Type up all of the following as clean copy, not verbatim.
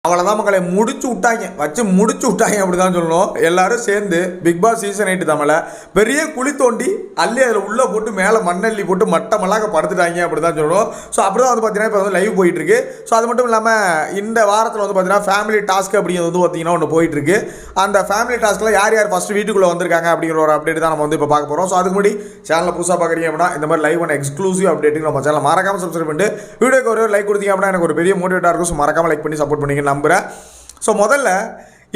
அவ்வளோதான் மக்களை முடிச்சு விட்டாங்க, வச்சு முடிச்சு விட்டாங்க அப்படி தான் சொல்லணும். எல்லாரும் சேர்ந்து பிக் பாஸ் சீசன் 8 தமிழை பெரிய குழி தோண்டி அள்ளி அதில் உள்ளே போட்டு மேலே மண்ணள்ளி போட்டு மட்டமெல்லாம் படுத்துட்டாங்க அப்படி தான் சொல்லணும். ஸோ அப்படி தான் வந்து பார்த்தீங்கன்னா இப்போ வந்து லைவ் போயிட்டுருக்கு. ஸோ அது மட்டும் இல்லாமல் இந்த வாரத்தில் வந்து பார்த்தீங்கன்னா ஃபேமிலி டாஸ்க் அப்படிங்கிறது வந்து பார்த்தீங்கன்னா ஒன்று போயிட்டுருக்கு. அந்த ஃபேமிலி டாஸ்க்கில் யார் யார் ஃபஸ்ட்டு வீட்டுக்குள்ளே வந்திருக்காங்க அப்படிங்கிற ஒரு அப்டேட் தான் நம்ம வந்து இப்போ பார்க்க போகிறோம். ஸோ அதுக்கு முன்னாடி சேனலில் புதுசாக பார்க்குறீங்க அப்படின்னா இந்த மாதிரி லைவ் அண்ட் எக்ஸ்க்ளூசிவ் அப்டேட்டுக்கு நம்ம சேனல் மறக்காமல் சப்ஸ்கிரைப் பண்ணிட்டு வீடியோக்கு ஒரு லைக் கொடுத்தீங்க அப்படின்னா எனக்கு ஒரு பெரிய மோட்டிவேட்டாக இருக்கும். ஸோ மறக்காமல் லைக் பண்ணி சப்போர்ட் பண்ணிங்க நம்புகிறேன். ஸோ முதல்ல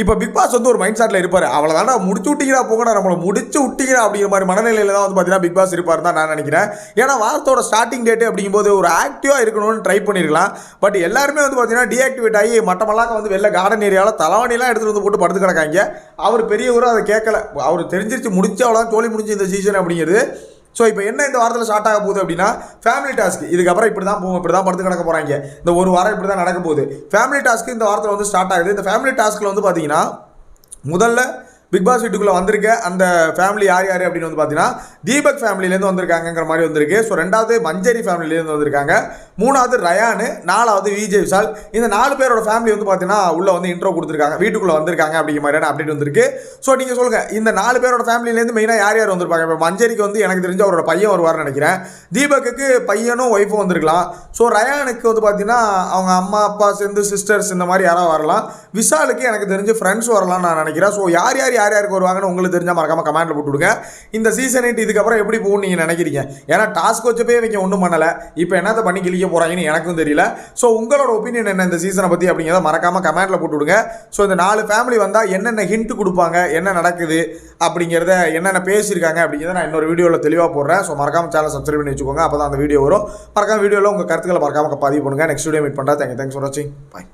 இப்போ பிக் பாஸ் வந்து ஒரு மைண்ட் செட்டில் இருப்பார். அவ்வளோதாண்டா முடிச்சு விட்டீங்களா போங்கடா, நம்மளை முடிச்சு விட்டீங்களா அப்படிங்கிற மாதிரி மனநிலையில் தான் வந்து பார்த்தீங்கன்னா பிக் பாஸ் இருப்பார் தான் நான் நினைக்கிறேன். ஏன்னா வாரத்தோட ஸ்டார்டிங் டேட்டு அப்படிங்கும்போது ஒரு ஆக்டிவாக இருக்கணும்னு ட்ரை பண்ணியிருக்கலாம். பட் எல்லாருமே வந்து பார்த்தீங்கன்னா டீஆக்டிவேட் ஆகி மட்டமெல்லாம் வந்து வெளில கார்டன் ஏரியாவில் தலைவணிலாம் எடுத்துகிட்டு வந்து போட்டு படுத்து கிடக்காங்க. அவர் பெரியவரும் அதை கேட்கல, அவர் தெரிஞ்சிருச்சு முடிச்சு அவ்வளோதான் தோழி முடிஞ்சு இந்த சீசன் அப்படிங்கிறது. ஸோ இப்போ என்ன இந்த வாரத்தில் ஸ்டார்ட் ஆக போகுது அப்படின்னா ஃபேமிலி டாஸ்க். இதுக்கப்புறம் இப்படி தான் போகும், இப்படி தான் படுத்து கிடக்க போகிறாங்க. இந்த ஒரு வாரம் இப்படி தான் நடக்க போகுது. ஃபேமிலி டாஸ்க்கு இந்த வாரத்தில் வந்து ஸ்டார்ட் ஆகுது. இந்த ஃபேமிலி டாஸ்க்கில் வந்து பார்த்தீங்கன்னா முதல்ல பிக் பாஸ் வீட்டுக்குள்ளே வந்திருக்க அந்த ஃபேமிலி யார் யார் அப்படின்னு வந்து பார்த்தீங்கன்னா தீபக் ஃபேமிலியிலேருந்து வந்திருக்காங்கிற மாதிரி வந்திருக்கு. ஸோ ரெண்டாவது மஞ்சரி ஃபேமிலியிலேருந்து வந்திருக்காங்க, மூணாவது ரயானு, நாலாவது விஜய் விஷால். இந்த 4 பேரோட ஃபேமிலி வந்து பார்த்தீங்கன்னா உள்ளே வந்து இன்ட்ரோ கொடுத்துருக்காங்க, வீட்டுக்குள்ளே வந்திருக்காங்க அப்படிங்கிற மாதிரியான அப்டேட் வந்திருக்கு. ஸோ நீங்கள் சொல்லுங்கள் இந்த 4 பேரோட ஃபேமிலியிலேருந்து மெயினாக யார் யார் வந்திருப்பாங்க? இப்போ மஞ்சரிக்கு வந்து எனக்கு தெரிஞ்ச அவரோட பையன் வருவார்னு நினைக்கிறேன். தீபக்கு பையனும் ஒய்ஃபும் வந்திருக்கலாம். ஸோ ரயானுக்கு வந்து பார்த்தீங்கன்னா அவங்க அம்மா அப்பா சேர்ந்து சிஸ்டர்ஸ் இந்த மாதிரி யாராவது வரலாம். விஷாலுக்கு எனக்கு தெரிஞ்சு ஃப்ரெண்ட்ஸ் வரலாம்னு நான் நினைக்கிறேன். ஸோ யார் யாருக்கு வருவாங்கன்னு உங்களுக்கு தெரிஞ்சால் மறக்காம கமெண்ட்ல போட்டு விடுங்க. இந்த சீசன் 8 இதுக்கப்புறம் எப்படி போகும்னு நீங்கள் நினைக்கிறீங்க? ஏன்னா டாஸ்க் வச்சப்பே இவங்க ஒன்றும் பண்ணலை, இப்போ என்னத்தை பண்ணி கிழிக்க போகிறாங்கன்னு எனக்கும் தெரியல. ஸோ உங்களோட ஒப்பீனியன் என்ன இந்த சீசனை பற்றி அப்படிங்கிறத மறக்காம கமெண்ட்ல போட்டு விடுங்க. ஸோ இந்த 4 ஃபேமிலி வந்தால் என்னென்ன ஹிண்ட் கொடுப்பாங்க, என்ன நடக்குது அப்படிங்கிறத, என்னென்ன பேசியிருக்காங்க அப்படிங்கிறத நான் இன்னொரு வீடியோவில் தெளிவாக போடுறேன். ஸோ மறக்காம சேனல் சப்ஸ்கிரைப் பண்ணி வச்சுக்கோங்க, அப்போ தான் அந்த வீடியோ வரும். மறக்காம வீடியோவில் உங்கள் கருத்துக்களை மறக்காம பதிவு பண்ணுங்கள். நெக்ஸ்ட் வீடியோ மீட் பண்ணுறேன். தேங்க்ஸ் ஃபார் வாட்சிங். பாய்.